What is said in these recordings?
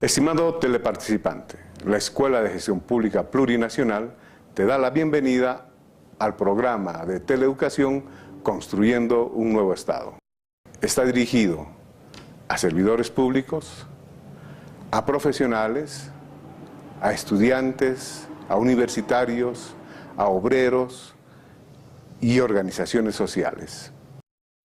Estimado teleparticipante, la Escuela de Gestión Pública Plurinacional te da la bienvenida al programa de teleeducación Construyendo un Nuevo Estado. Está dirigido a servidores públicos, a profesionales, a estudiantes, a universitarios, a obreros y organizaciones sociales.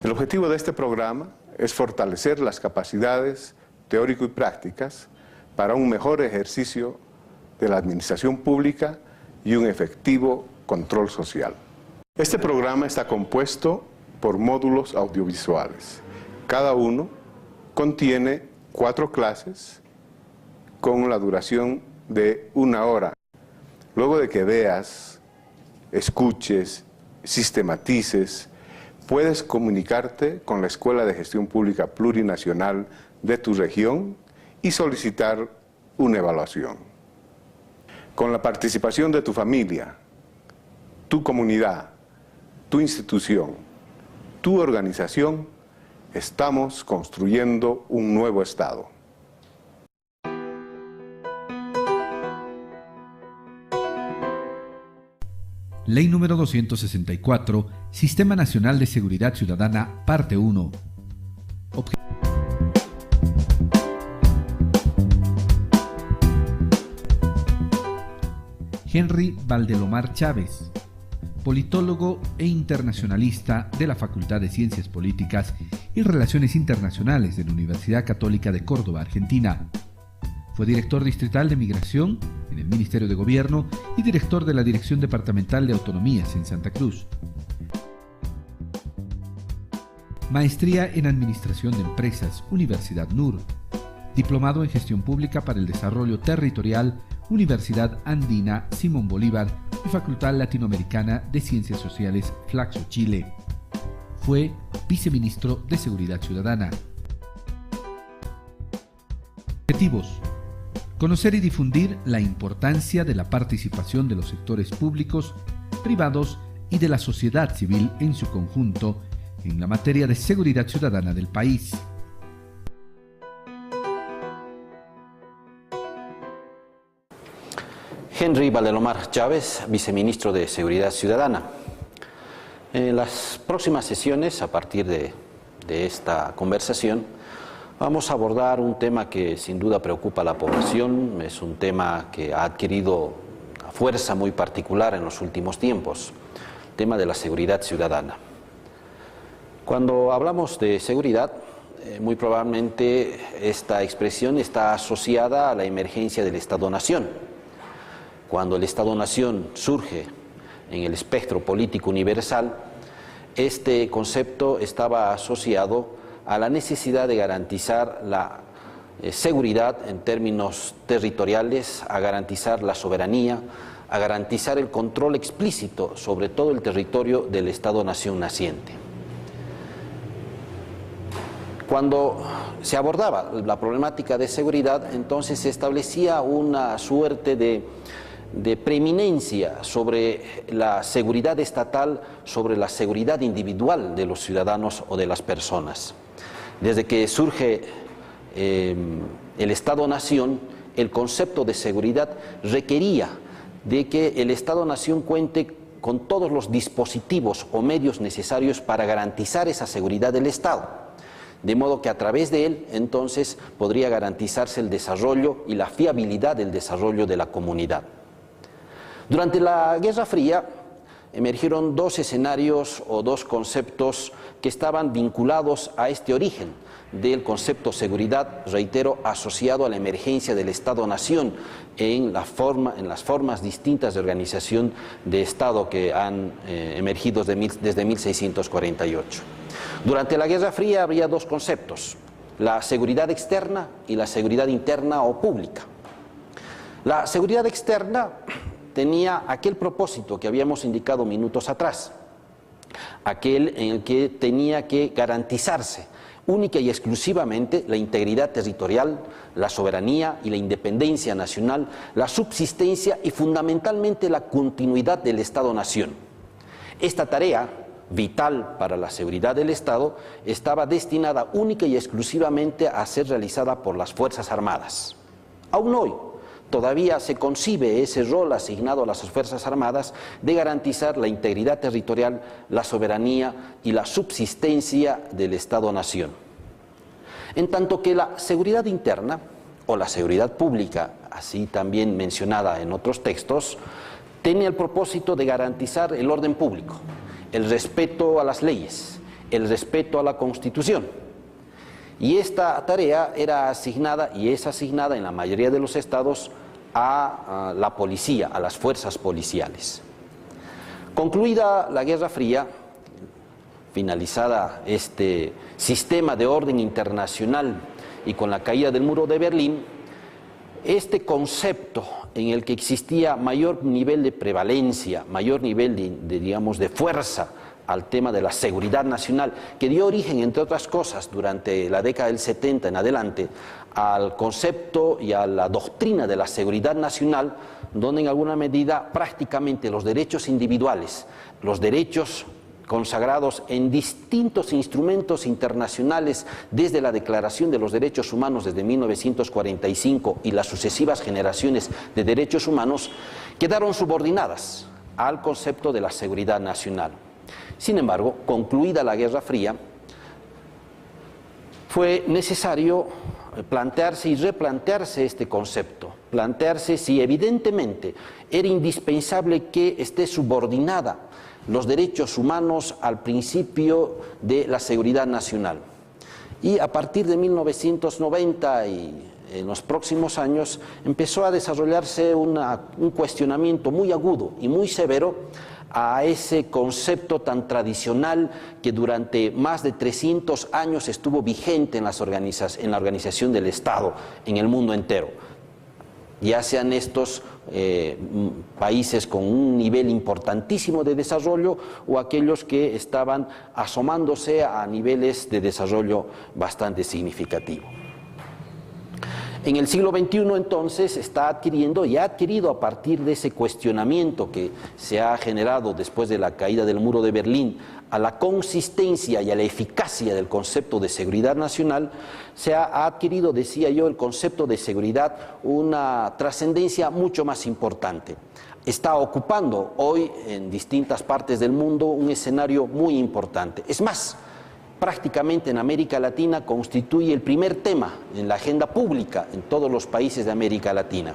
El objetivo de este programa es fortalecer las capacidades teórico y prácticas para un mejor ejercicio de la administración pública y un efectivo control social. Este programa está compuesto por módulos audiovisuales. Cada uno contiene 4 clases con la duración de 1 hora. Luego de que veas, escuches, sistematices, puedes comunicarte con la Escuela de Gestión Pública Plurinacional de tu región y solicitar una evaluación. Con la participación de tu familia, tu comunidad, tu institución, tu organización, estamos construyendo un nuevo Estado. Ley número 264, Sistema Nacional de Seguridad Ciudadana, parte 1. Henry Valdelomar Chávez, politólogo e internacionalista de la Facultad de Ciencias Políticas y Relaciones Internacionales de la Universidad Católica de Córdoba, Argentina. Fue director distrital de Migración en el Ministerio de Gobierno y director de la Dirección Departamental de Autonomías en Santa Cruz. Maestría en Administración de Empresas, Universidad NUR. Diplomado en Gestión Pública para el Desarrollo Territorial, Universidad Andina Simón Bolívar y Facultad Latinoamericana de Ciencias Sociales, Flaxo, Chile. Fue viceministro de Seguridad Ciudadana. Objetivos: conocer y difundir la importancia de la participación de los sectores públicos, privados y de la sociedad civil en su conjunto en la materia de seguridad ciudadana del país. Henry Valdelomar Chávez, viceministro de Seguridad Ciudadana. En las próximas sesiones, a partir de esta conversación, vamos a abordar un tema que sin duda preocupa a la población. Es un tema que ha adquirido una fuerza muy particular en los últimos tiempos, el tema de la seguridad ciudadana. Cuando hablamos de seguridad, muy probablemente esta expresión está asociada a la emergencia del Estado-Nación. Cuando el Estado-Nación surge en el espectro político universal, este concepto estaba asociado a la necesidad de garantizar la seguridad en términos territoriales, a garantizar la soberanía, a garantizar el control explícito sobre todo el territorio del Estado-Nación naciente. Cuando se abordaba la problemática de seguridad, entonces se establecía una suerte de preeminencia sobre la seguridad estatal, sobre la seguridad individual de los ciudadanos o de las personas. Desde que surge el Estado-Nación, el concepto de seguridad requería de que el Estado-Nación cuente con todos los dispositivos o medios necesarios para garantizar esa seguridad del Estado, de modo que a través de él, entonces, podría garantizarse el desarrollo y la fiabilidad del desarrollo de la comunidad. Durante la Guerra Fría emergieron 2 escenarios o 2 conceptos que estaban vinculados a este origen del concepto seguridad, reitero, asociado a la emergencia del Estado-Nación en las formas distintas de organización de Estado que han emergido desde 1648. Durante la Guerra Fría había 2 conceptos: la seguridad externa y la seguridad interna o pública. La seguridad externa tenía aquel propósito que habíamos indicado minutos atrás, aquel en el que tenía que garantizarse única y exclusivamente la integridad territorial, la soberanía y la independencia nacional, la subsistencia y fundamentalmente la continuidad del Estado-Nación. Esta tarea, vital para la seguridad del Estado, estaba destinada única y exclusivamente a ser realizada por las Fuerzas Armadas. Aún hoy todavía se concibe ese rol asignado a las Fuerzas Armadas de garantizar la integridad territorial, la soberanía y la subsistencia del Estado-nación. En tanto que la seguridad interna, o la seguridad pública, así también mencionada en otros textos, tiene el propósito de garantizar el orden público, el respeto a las leyes, el respeto a la Constitución. Y esta tarea era asignada, y es asignada en la mayoría de los estados, a la policía, a las fuerzas policiales. Concluida la Guerra Fría, finalizada este sistema de orden internacional y con la caída del muro de Berlín, este concepto en el que existía mayor nivel de prevalencia, mayor nivel de fuerza al tema de la seguridad nacional, que dio origen, entre otras cosas, durante la década del 70 en adelante, al concepto y a la doctrina de la seguridad nacional, donde en alguna medida prácticamente los derechos individuales, los derechos consagrados en distintos instrumentos internacionales desde la Declaración de los Derechos Humanos desde 1945 y las sucesivas generaciones de derechos humanos, quedaron subordinadas al concepto de la seguridad nacional. Sin embargo, concluida la Guerra Fría, fue necesario plantearse y replantearse este concepto, plantearse si evidentemente era indispensable que esté subordinada los derechos humanos al principio de la seguridad nacional. Y a partir de 1990 y en los próximos años empezó a desarrollarse un cuestionamiento muy agudo y muy severo a ese concepto tan tradicional que durante más de 300 años estuvo vigente en la organización del Estado en el mundo entero, ya sean estos países con un nivel importantísimo de desarrollo o aquellos que estaban asomándose a niveles de desarrollo bastante significativo. En el siglo XXI entonces está adquiriendo y ha adquirido a partir de ese cuestionamiento que se ha generado después de la caída del muro de Berlín a la consistencia y a la eficacia del concepto de seguridad nacional, se ha adquirido, decía yo, el concepto de seguridad una trascendencia mucho más importante. Está ocupando hoy en distintas partes del mundo un escenario muy importante. Es más, prácticamente en América Latina constituye el primer tema en la agenda pública en todos los países de América Latina.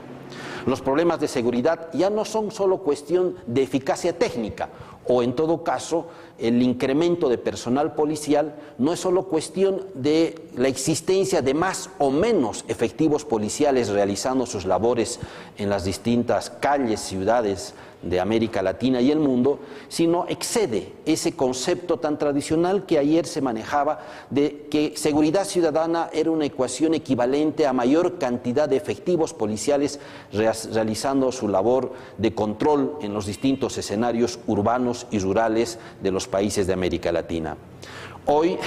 Los problemas de seguridad ya no son solo cuestión de eficacia técnica, o en todo caso el incremento de personal policial no es solo cuestión de la existencia de más o menos efectivos policiales realizando sus labores en las distintas calles, ciudades de América Latina y el mundo, sino excede ese concepto tan tradicional que ayer se manejaba de que seguridad ciudadana era una ecuación equivalente a mayor cantidad de efectivos policiales realizando su labor de control en los distintos escenarios urbanos y rurales de los países de América Latina. Hoy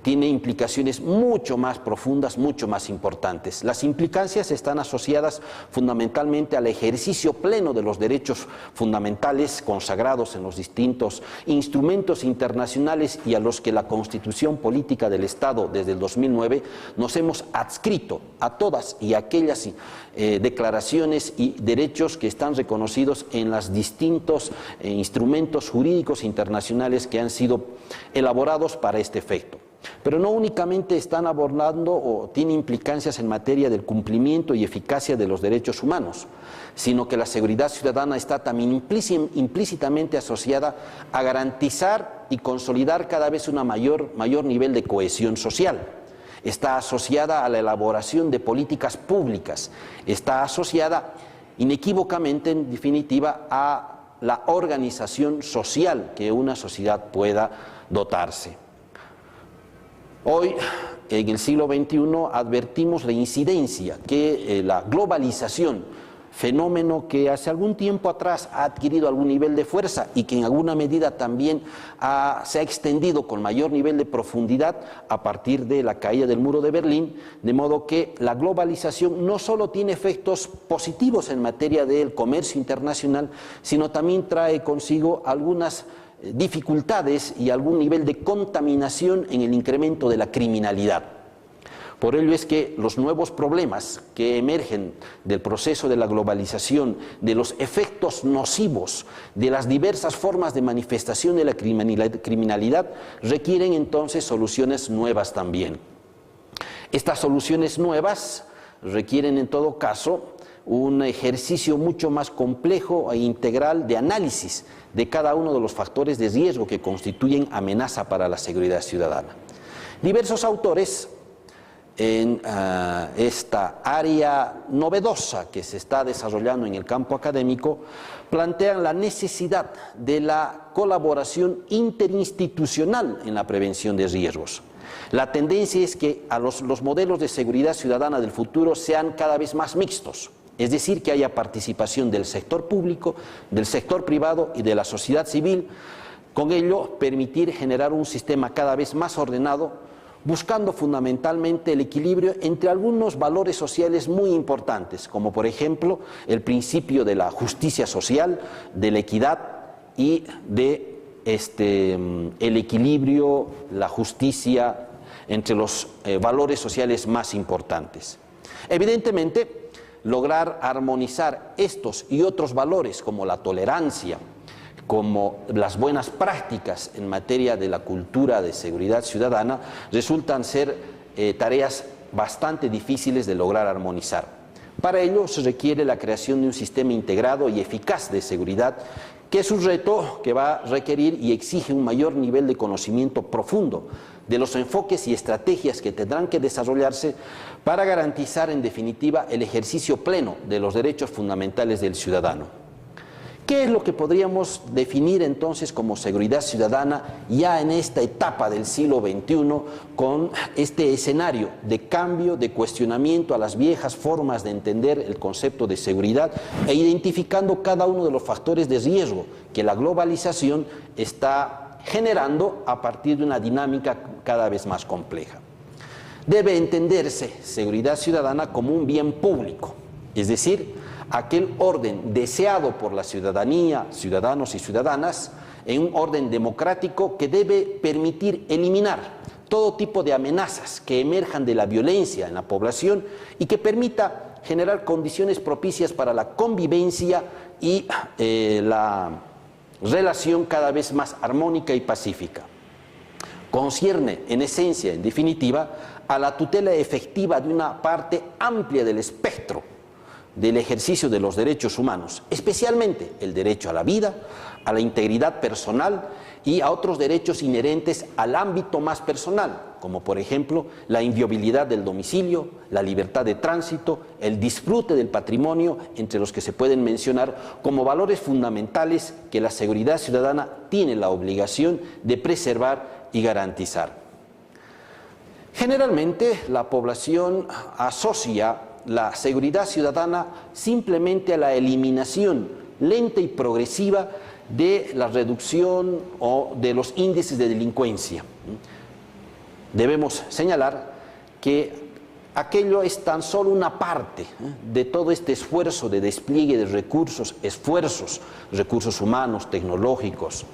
tiene implicaciones mucho más profundas, mucho más importantes. Las implicancias están asociadas fundamentalmente al ejercicio pleno de los derechos fundamentales consagrados en los distintos instrumentos internacionales y a los que la Constitución Política del Estado desde el 2009 nos hemos adscrito a todas y aquellas declaraciones y derechos que están reconocidos en los distintos instrumentos jurídicos internacionales que han sido elaborados para este efecto. Pero no únicamente están abordando o tienen implicancias en materia del cumplimiento y eficacia de los derechos humanos, sino que la seguridad ciudadana está también implícitamente asociada a garantizar y consolidar cada vez un mayor nivel de cohesión social. Está asociada a la elaboración de políticas públicas, está asociada inequívocamente, en definitiva, a la organización social que una sociedad pueda dotarse. Hoy, en el siglo XXI, advertimos la incidencia que la globalización, fenómeno que hace algún tiempo atrás ha adquirido algún nivel de fuerza y que en alguna medida también se ha extendido con mayor nivel de profundidad a partir de la caída del muro de Berlín, de modo que la globalización no solo tiene efectos positivos en materia del comercio internacional, sino también trae consigo algunas dificultades y algún nivel de contaminación en el incremento de la criminalidad. Por ello es que los nuevos problemas que emergen del proceso de la globalización, de los efectos nocivos, de las diversas formas de manifestación de la criminalidad, requieren entonces soluciones nuevas también. Estas soluciones nuevas requieren en todo caso un ejercicio mucho más complejo e integral de análisis de cada uno de los factores de riesgo que constituyen amenaza para la seguridad ciudadana. Diversos autores en esta área novedosa que se está desarrollando en el campo académico plantean la necesidad de la colaboración interinstitucional en la prevención de riesgos. La tendencia es que los modelos de seguridad ciudadana del futuro sean cada vez más mixtos, es decir, que haya participación del sector público, del sector privado y de la sociedad civil, con ello permitir generar un sistema cada vez más ordenado, buscando fundamentalmente el equilibrio entre algunos valores sociales muy importantes, como por ejemplo el principio de la justicia social, de la equidad y de el equilibrio, la justicia entre los valores sociales más importantes. Evidentemente, lograr armonizar estos y otros valores como la tolerancia, como las buenas prácticas en materia de la cultura de seguridad ciudadana, resultan ser tareas bastante difíciles de lograr armonizar. Para ello se requiere la creación de un sistema integrado y eficaz de seguridad, que es un reto que va a requerir y exige un mayor nivel de conocimiento profundo de los enfoques y estrategias que tendrán que desarrollarse para garantizar en definitiva el ejercicio pleno de los derechos fundamentales del ciudadano. ¿Qué es lo que podríamos definir entonces como seguridad ciudadana ya en esta etapa del siglo XXI con este escenario de cambio, de cuestionamiento a las viejas formas de entender el concepto de seguridad e identificando cada uno de los factores de riesgo que la globalización está generando a partir de una dinámica cada vez más compleja? Debe entenderse seguridad ciudadana como un bien público, es decir, aquel orden deseado por la ciudadanía, ciudadanos y ciudadanas, en un orden democrático que debe permitir eliminar todo tipo de amenazas que emerjan de la violencia en la población y que permita generar condiciones propicias para la convivencia y la relación cada vez más armónica y pacífica. Concierne, en esencia, en definitiva, a la tutela efectiva de una parte amplia del espectro del ejercicio de los derechos humanos, especialmente el derecho a la vida, a la integridad personal y a otros derechos inherentes al ámbito más personal, como por ejemplo la inviolabilidad del domicilio, la libertad de tránsito, el disfrute del patrimonio, entre los que se pueden mencionar como valores fundamentales que la seguridad ciudadana tiene la obligación de preservar y garantizar. Generalmente la población asocia la seguridad ciudadana simplemente a la eliminación lenta y progresiva de la reducción o de los índices de delincuencia. Debemos señalar que aquello es tan solo una parte de todo este esfuerzo de despliegue de recursos, recursos humanos, tecnológicos,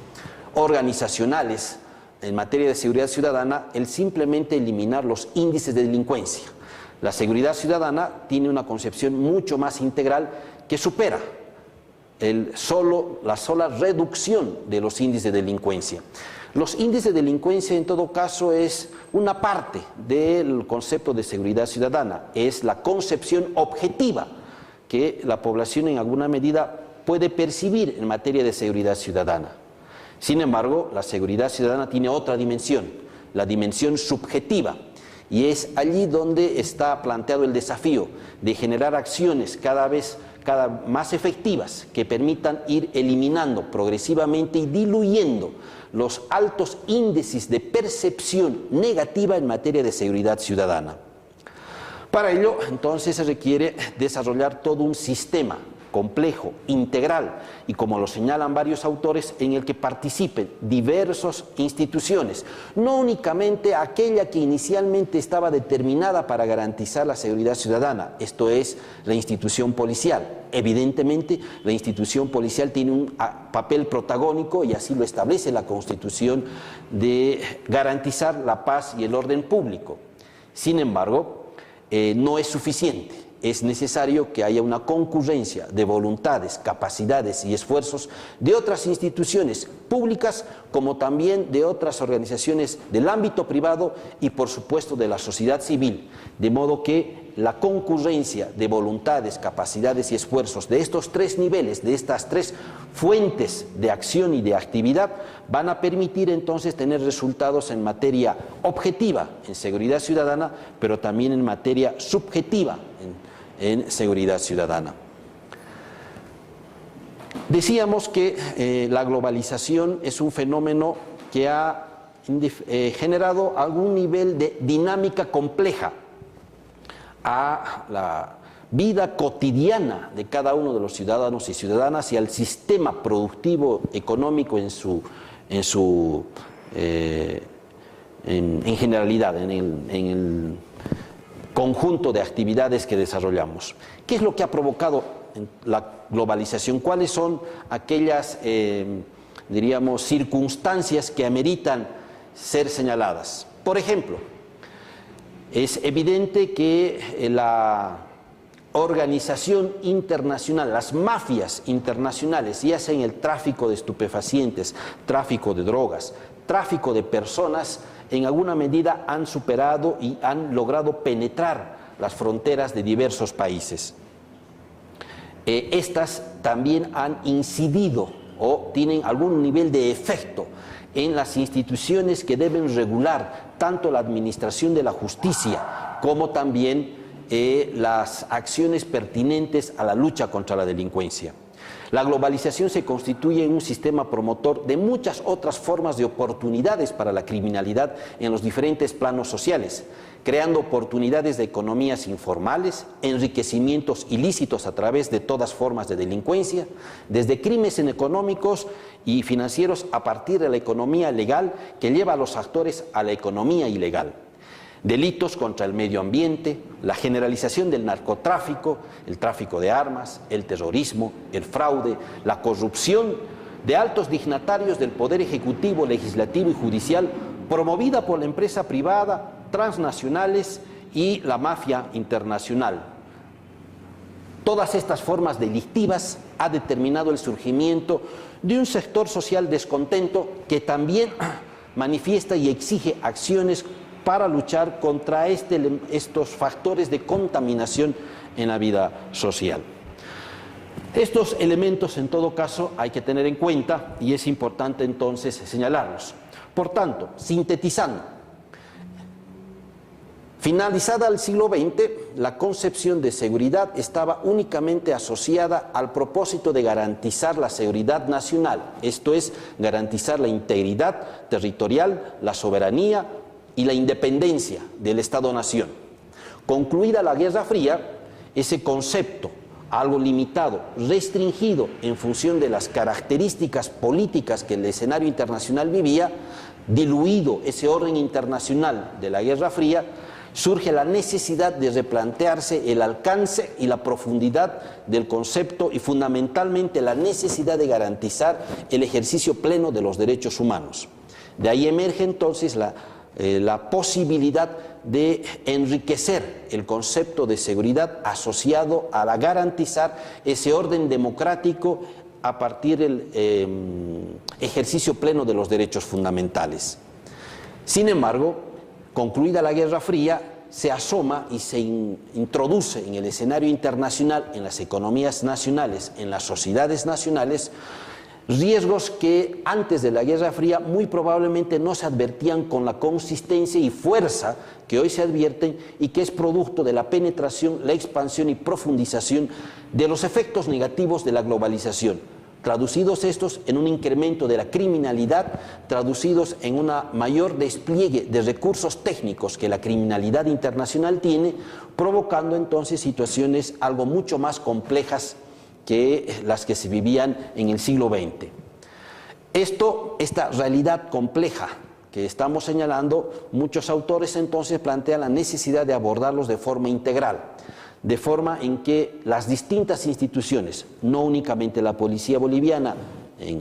organizacionales en materia de seguridad ciudadana, el simplemente eliminar los índices de delincuencia. La seguridad ciudadana tiene una concepción mucho más integral que supera la sola reducción de los índices de delincuencia. Los índices de delincuencia en todo caso es una parte del concepto de seguridad ciudadana, es la concepción objetiva que la población en alguna medida puede percibir en materia de seguridad ciudadana. Sin embargo, la seguridad ciudadana tiene otra dimensión, la dimensión subjetiva, y es allí donde está planteado el desafío de generar acciones cada más efectivas que permitan ir eliminando progresivamente y diluyendo los altos índices de percepción negativa en materia de seguridad ciudadana. Para ello, entonces, se requiere desarrollar todo un sistema complejo, integral, y como lo señalan varios autores, en el que participen diversas instituciones, no únicamente aquella que inicialmente estaba determinada para garantizar la seguridad ciudadana, esto es, la institución policial. Evidentemente, la institución policial tiene un papel protagónico, y así lo establece la Constitución, de garantizar la paz y el orden público. Sin embargo, no es suficiente. Es necesario que haya una concurrencia de voluntades, capacidades y esfuerzos de otras instituciones públicas, como también de otras organizaciones del ámbito privado y, por supuesto, de la sociedad civil, de modo que la concurrencia de voluntades, capacidades y esfuerzos de estos tres niveles, de estas tres fuentes de acción y de actividad, van a permitir entonces tener resultados en materia objetiva, en seguridad ciudadana, pero también en materia subjetiva, en seguridad ciudadana. Decíamos que la globalización es un fenómeno que ha generado algún nivel de dinámica compleja a la vida cotidiana de cada uno de los ciudadanos y ciudadanas y al sistema productivo económico en generalidad, en el conjunto de actividades que desarrollamos. ¿Qué es lo que ha provocado la globalización? ¿Cuáles son aquellas, diríamos, circunstancias que ameritan ser señaladas? Por ejemplo, es evidente que la organización internacional, las mafias internacionales, ya sea en el tráfico de estupefacientes, tráfico de drogas, tráfico de personas, en alguna medida han superado y han logrado penetrar las fronteras de diversos países. Estas también han incidido o tienen algún nivel de efecto en las instituciones que deben regular tanto la administración de la justicia como también las acciones pertinentes a la lucha contra la delincuencia. La globalización se constituye en un sistema promotor de muchas otras formas de oportunidades para la criminalidad en los diferentes planos sociales, creando oportunidades de economías informales, enriquecimientos ilícitos a través de todas formas de delincuencia, desde crímenes económicos y financieros a partir de la economía legal que lleva a los actores a la economía ilegal. Delitos contra el medio ambiente, la generalización del narcotráfico, el tráfico de armas, el terrorismo, el fraude, la corrupción de altos dignatarios del Poder Ejecutivo, Legislativo y Judicial, promovida por la empresa privada, transnacionales y la mafia internacional. Todas estas formas delictivas ha determinado el surgimiento de un sector social descontento que también manifiesta y exige acciones para luchar contra estos factores de contaminación en la vida social. Estos elementos, en todo caso, hay que tener en cuenta y es importante entonces señalarlos. Por tanto, sintetizando, finalizada el siglo XX, la concepción de seguridad estaba únicamente asociada al propósito de garantizar la seguridad nacional, esto es, garantizar la integridad territorial, la soberanía y la independencia del Estado-Nación. Concluida la Guerra Fría, ese concepto, algo limitado, restringido en función de las características políticas que el escenario internacional vivía, diluido ese orden internacional de la Guerra Fría, surge la necesidad de replantearse el alcance y la profundidad del concepto y fundamentalmente la necesidad de garantizar el ejercicio pleno de los derechos humanos. De ahí emerge entonces la posibilidad de enriquecer el concepto de seguridad asociado a la garantizar ese orden democrático a partir del ejercicio pleno de los derechos fundamentales. Sin embargo, concluida la Guerra Fría, se asoma y se introduce en el escenario internacional, en las economías nacionales, en las sociedades nacionales, riesgos que antes de la Guerra Fría muy probablemente no se advertían con la consistencia y fuerza que hoy se advierten y que es producto de la penetración, la expansión y profundización de los efectos negativos de la globalización, traducidos estos en un incremento de la criminalidad, traducidos en un mayor despliegue de recursos técnicos que la criminalidad internacional tiene, provocando entonces situaciones algo mucho más complejas que las que se vivían en el siglo XX. Esta realidad compleja que estamos señalando, muchos autores entonces plantean la necesidad de abordarlos de forma integral, de forma en que las distintas instituciones, no únicamente la policía boliviana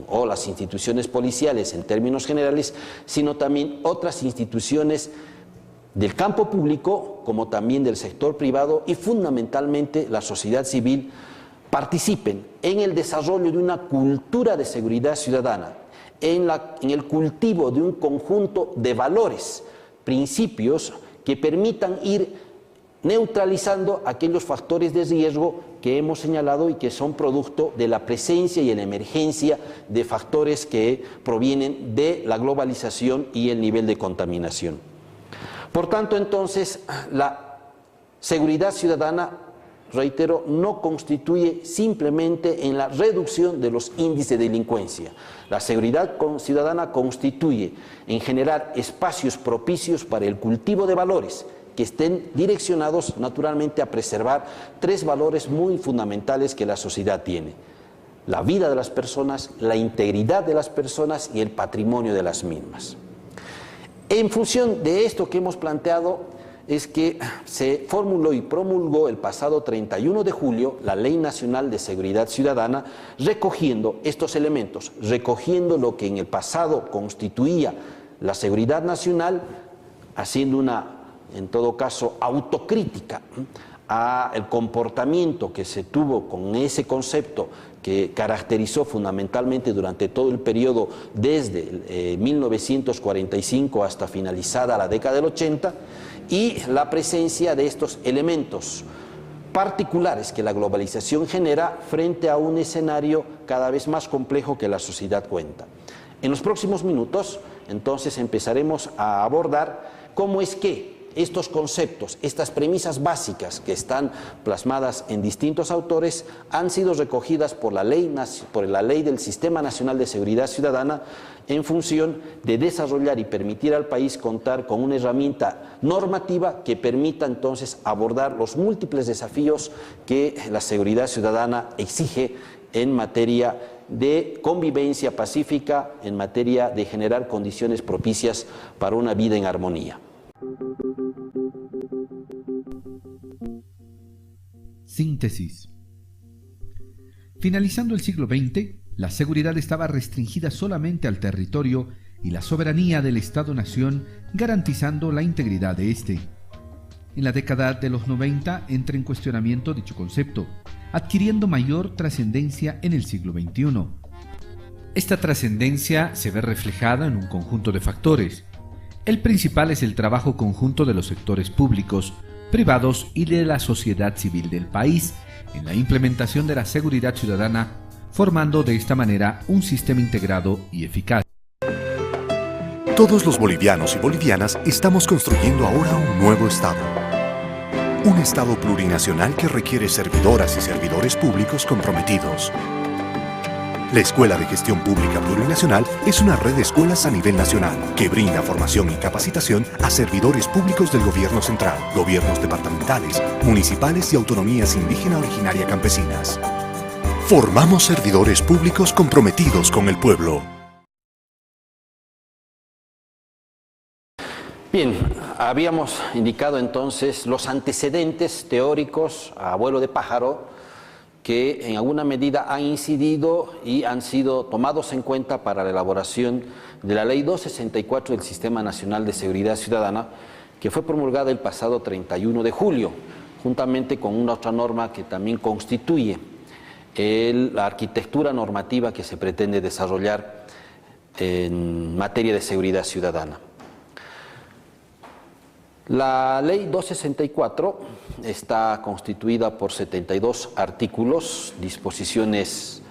o las instituciones policiales en términos generales, sino también otras instituciones del campo público como también del sector privado y fundamentalmente la sociedad civil participen en el desarrollo de una cultura de seguridad ciudadana, en el cultivo de un conjunto de valores, principios que permitan ir neutralizando aquellos factores de riesgo que hemos señalado y que son producto de la presencia y la emergencia de factores que provienen de la globalización y el nivel de contaminación. Por tanto, entonces, la seguridad ciudadana, reitero, no constituye simplemente en la reducción de los índices de delincuencia. La seguridad ciudadana constituye en generar espacios propicios para el cultivo de valores que estén direccionados naturalmente a preservar tres valores muy fundamentales que la sociedad tiene: la vida de las personas, la integridad de las personas y el patrimonio de las mismas. En función de esto que hemos planteado es que se formuló y promulgó el pasado 31 de julio la Ley Nacional de Seguridad Ciudadana, recogiendo estos elementos, recogiendo lo que en el pasado constituía la seguridad nacional, haciendo una, en todo caso, autocrítica al comportamiento que se tuvo con ese concepto que caracterizó fundamentalmente durante todo el periodo desde 1945 hasta finalizada la década del 80, y la presencia de estos elementos particulares que la globalización genera frente a un escenario cada vez más complejo que la sociedad cuenta. En los próximos minutos, entonces, empezaremos a abordar cómo es que estos conceptos, estas premisas básicas que están plasmadas en distintos autores, han sido recogidas por la ley del Sistema Nacional de Seguridad Ciudadana en función de desarrollar y permitir al país contar con una herramienta normativa que permita entonces abordar los múltiples desafíos que la seguridad ciudadana exige en materia de convivencia pacífica, en materia de generar condiciones propicias para una vida en armonía. Síntesis. Finalizando el siglo XX, la seguridad estaba restringida solamente al territorio y la soberanía del Estado-nación, garantizando la integridad de éste. En la década de los 90 entra en cuestionamiento dicho concepto, adquiriendo mayor trascendencia en el siglo XXI. Esta trascendencia se ve reflejada en un conjunto de factores. El principal es el trabajo conjunto de los sectores públicos, privados y de la sociedad civil del país en la implementación de la seguridad ciudadana, formando de esta manera un sistema integrado y eficaz. Todos los bolivianos y bolivianas estamos construyendo ahora un nuevo Estado. Un Estado plurinacional que requiere servidoras y servidores públicos comprometidos. La Escuela de Gestión Pública Plurinacional es una red de escuelas a nivel nacional que brinda formación y capacitación a servidores públicos del gobierno central, gobiernos departamentales, municipales y autonomías indígena originaria campesinas. Formamos servidores públicos comprometidos con el pueblo. Bien, habíamos indicado entonces los antecedentes teóricos a vuelo de pájaro que en alguna medida han incidido y han sido tomados en cuenta para la elaboración de la Ley 264 del Sistema Nacional de Seguridad Ciudadana, que fue promulgada el pasado 31 de julio, juntamente con una otra norma que también constituye la arquitectura normativa que se pretende desarrollar en materia de seguridad ciudadana. La Ley 264 está constituida por 72 artículos, disposiciones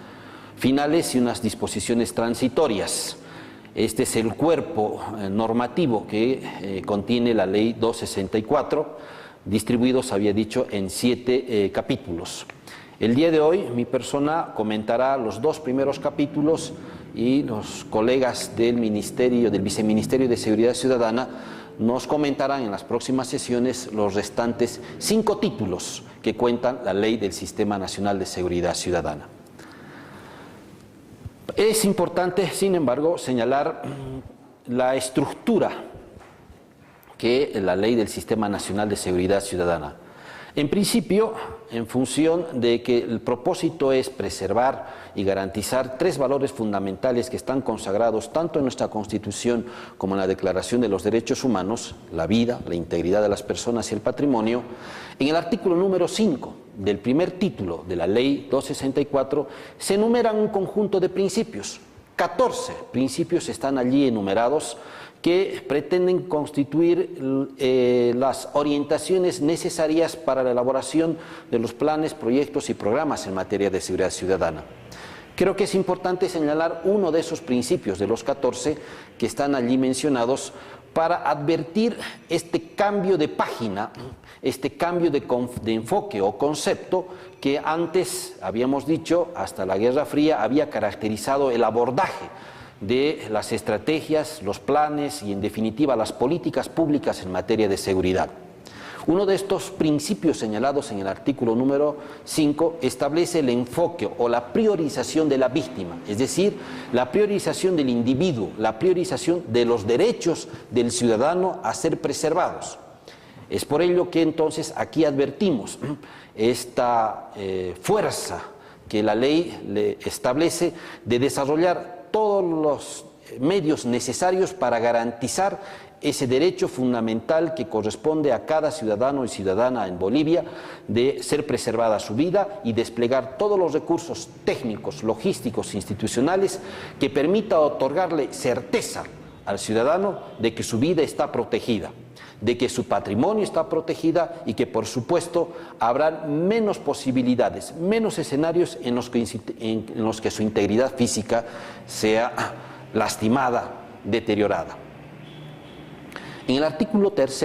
finales y unas disposiciones transitorias. Este es el cuerpo normativo que contiene la Ley 264, distribuidos, había dicho, en 7 capítulos. El día de hoy mi persona comentará los 2 primeros capítulos y los colegas del Viceministerio de Seguridad Ciudadana nos comentarán en las próximas sesiones los restantes 5 títulos que cuentan la Ley del Sistema Nacional de Seguridad Ciudadana. Es importante, sin embargo, señalar la estructura que la Ley del Sistema Nacional de Seguridad Ciudadana. En principio, en función de que el propósito es preservar y garantizar tres valores fundamentales que están consagrados tanto en nuestra Constitución como en la Declaración de los Derechos Humanos: la vida, la integridad de las personas y el patrimonio. En el artículo número 5 del primer título de la Ley 264 se enumeran un conjunto de principios. 14 principios están allí enumerados que pretenden constituir las orientaciones necesarias para la elaboración de los planes, proyectos y programas en materia de seguridad ciudadana. Creo que es importante señalar uno de esos principios, de los 14 que están allí mencionados, para advertir este cambio de página, este cambio de enfoque o concepto que antes, habíamos dicho, hasta la Guerra Fría había caracterizado el abordaje de las estrategias, los planes y, en definitiva, las políticas públicas en materia de seguridad. Uno de estos principios señalados en el artículo número 5 establece el enfoque o la priorización de la víctima, es decir, la priorización del individuo, la priorización de los derechos del ciudadano a ser preservados. Es por ello que entonces aquí advertimos esta fuerza que la ley le establece de desarrollar todos los medios necesarios para garantizar ese derecho fundamental que corresponde a cada ciudadano y ciudadana en Bolivia de ser preservada su vida y desplegar todos los recursos técnicos, logísticos, institucionales que permita otorgarle certeza al ciudadano de que su vida está protegida, de que su patrimonio está protegida y que, por supuesto, habrá menos posibilidades, menos escenarios en los que su integridad física sea lastimada, deteriorada. En el artículo 3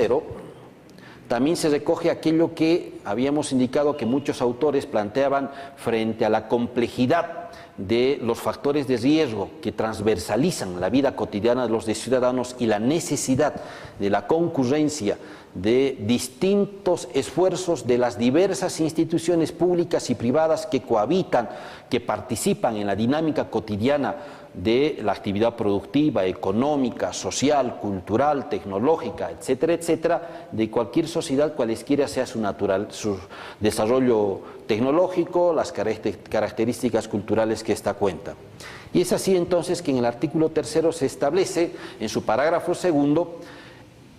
también se recoge aquello que habíamos indicado que muchos autores planteaban frente a la complejidad de los factores de riesgo que transversalizan la vida cotidiana de los ciudadanos y la necesidad de la concurrencia de distintos esfuerzos de las diversas instituciones públicas y privadas que cohabitan, que participan en la dinámica cotidiana de la actividad productiva, económica, social, cultural, tecnológica, etcétera, etcétera, de cualquier sociedad, cualesquiera sea su desarrollo tecnológico, las características culturales que ésta cuenta. Y es así entonces que en el artículo 3 se establece, en su parágrafo 2,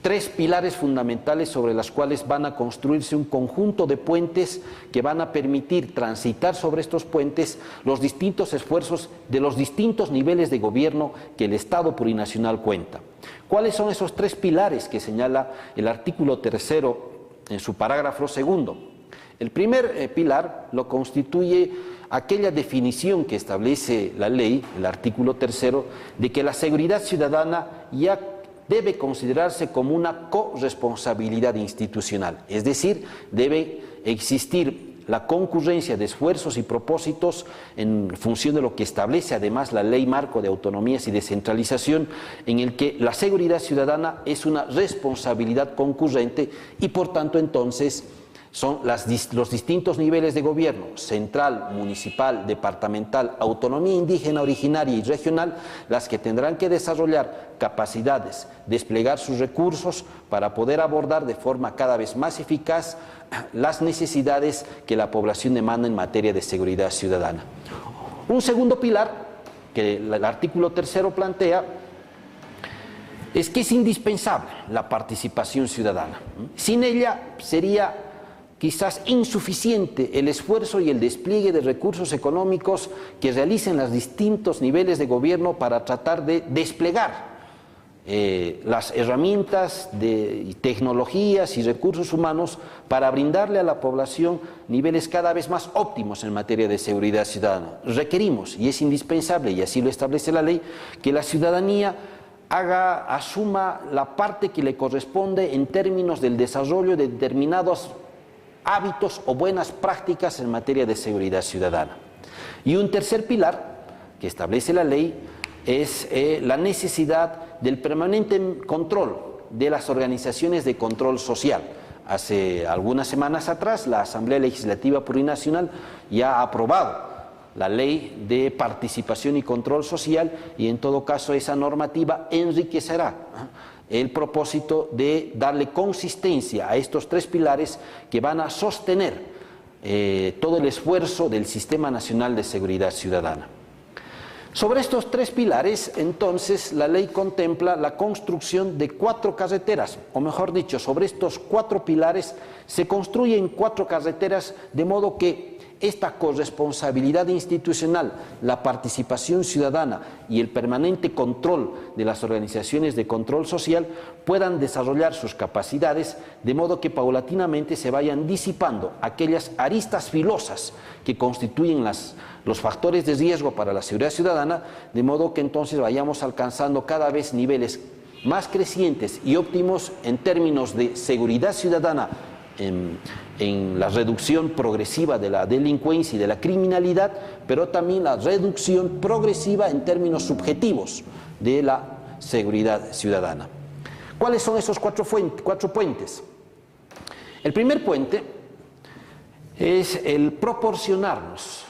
tres pilares fundamentales sobre las cuales van a construirse un conjunto de puentes que van a permitir transitar sobre estos puentes los distintos esfuerzos de los distintos niveles de gobierno que el Estado plurinacional cuenta. ¿Cuáles son esos tres pilares que señala el artículo 3 en su parágrafo 2? El primer pilar lo constituye aquella definición que establece la ley, el artículo 3, de que la seguridad ciudadana ya debe considerarse como una corresponsabilidad institucional, es decir, debe existir la concurrencia de esfuerzos y propósitos en función de lo que establece además la Ley Marco de Autonomías y Descentralización, en el que la seguridad ciudadana es una responsabilidad concurrente y por tanto entonces son los distintos niveles de gobierno, central, municipal, departamental, autonomía indígena, originaria y regional, las que tendrán que desarrollar capacidades, desplegar sus recursos para poder abordar de forma cada vez más eficaz las necesidades que la población demanda en materia de seguridad ciudadana. Un segundo pilar que el artículo 3 plantea es que es indispensable la participación ciudadana. Sin ella sería quizás insuficiente el esfuerzo y el despliegue de recursos económicos que realicen los distintos niveles de gobierno para tratar de desplegar las herramientas de tecnologías y recursos humanos para brindarle a la población niveles cada vez más óptimos en materia de seguridad ciudadana. Requerimos, y es indispensable, y así lo establece la ley, que la ciudadanía asuma la parte que le corresponde en términos del desarrollo de determinados hábitos o buenas prácticas en materia de seguridad ciudadana. Y un tercer pilar que establece la ley es la necesidad del permanente control de las organizaciones de control social. Hace algunas semanas atrás la Asamblea Legislativa Plurinacional ya ha aprobado la Ley de Participación y Control Social y en todo caso esa normativa enriquecerá el propósito de darle consistencia a estos tres pilares que van a sostener todo el esfuerzo del Sistema Nacional de Seguridad Ciudadana. Sobre estos 3 pilares, entonces, la ley contempla la construcción de 4 carreteras, o mejor dicho, sobre estos 4 pilares se construyen 4 carreteras, de modo que esta corresponsabilidad institucional, la participación ciudadana y el permanente control de las organizaciones de control social puedan desarrollar sus capacidades, de modo que paulatinamente se vayan disipando aquellas aristas filosas que constituyen los factores de riesgo para la seguridad ciudadana, de modo que entonces vayamos alcanzando cada vez niveles más crecientes y óptimos en términos de seguridad ciudadana, en la reducción progresiva de la delincuencia y de la criminalidad, pero también la reducción progresiva en términos subjetivos de la seguridad ciudadana. ¿Cuáles son esos 4 puentes? El primer puente es el proporcionarnos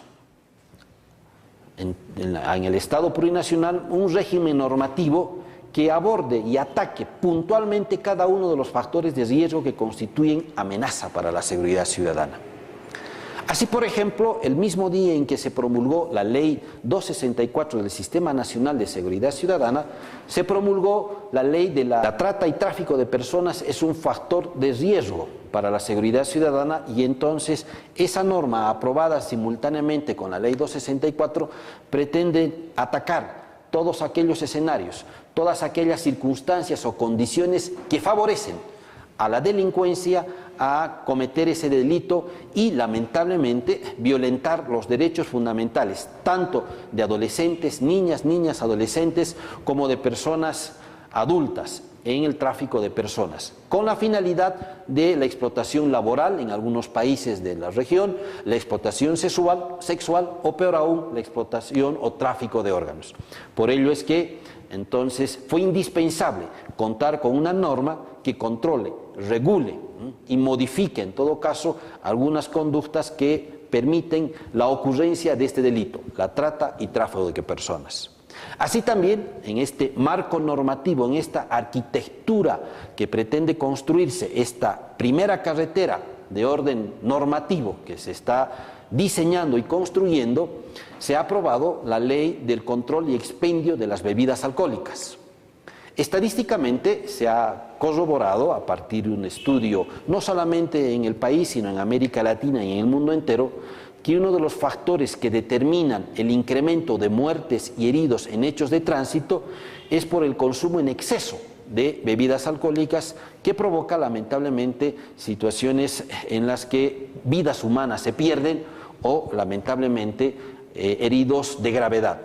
en el Estado plurinacional un régimen normativo que aborde y ataque puntualmente cada uno de los factores de riesgo que constituyen amenaza para la seguridad ciudadana. Así, por ejemplo, el mismo día en que se promulgó la Ley 264 del Sistema Nacional de Seguridad Ciudadana, se promulgó la ley de la trata y tráfico de personas es un factor de riesgo para la seguridad ciudadana, y entonces esa norma aprobada simultáneamente con la Ley 264 pretende atacar todos aquellos escenarios, todas aquellas circunstancias o condiciones que favorecen a la delincuencia a cometer ese delito y, lamentablemente, violentar los derechos fundamentales, tanto de adolescentes, niñas, adolescentes, como de personas adultas en el tráfico de personas, con la finalidad de la explotación laboral en algunos países de la región, la explotación sexual o, peor aún, la explotación o tráfico de órganos. Por ello es que entonces fue indispensable contar con una norma que controle, regule y modifique en todo caso algunas conductas que permiten la ocurrencia de este delito, la trata y tráfico de personas. Así también, en este marco normativo, en esta arquitectura que pretende construirse esta primera carretera de orden normativo que se está diseñando y construyendo, se ha aprobado la Ley del Control y Expendio de las Bebidas Alcohólicas. Estadísticamente se ha corroborado, a partir de un estudio no solamente en el país, sino en América Latina y en el mundo entero, que uno de los factores que determinan el incremento de muertes y heridos en hechos de tránsito es por el consumo en exceso de bebidas alcohólicas, que provoca lamentablemente situaciones en las que vidas humanas se pierden o lamentablemente heridos de gravedad.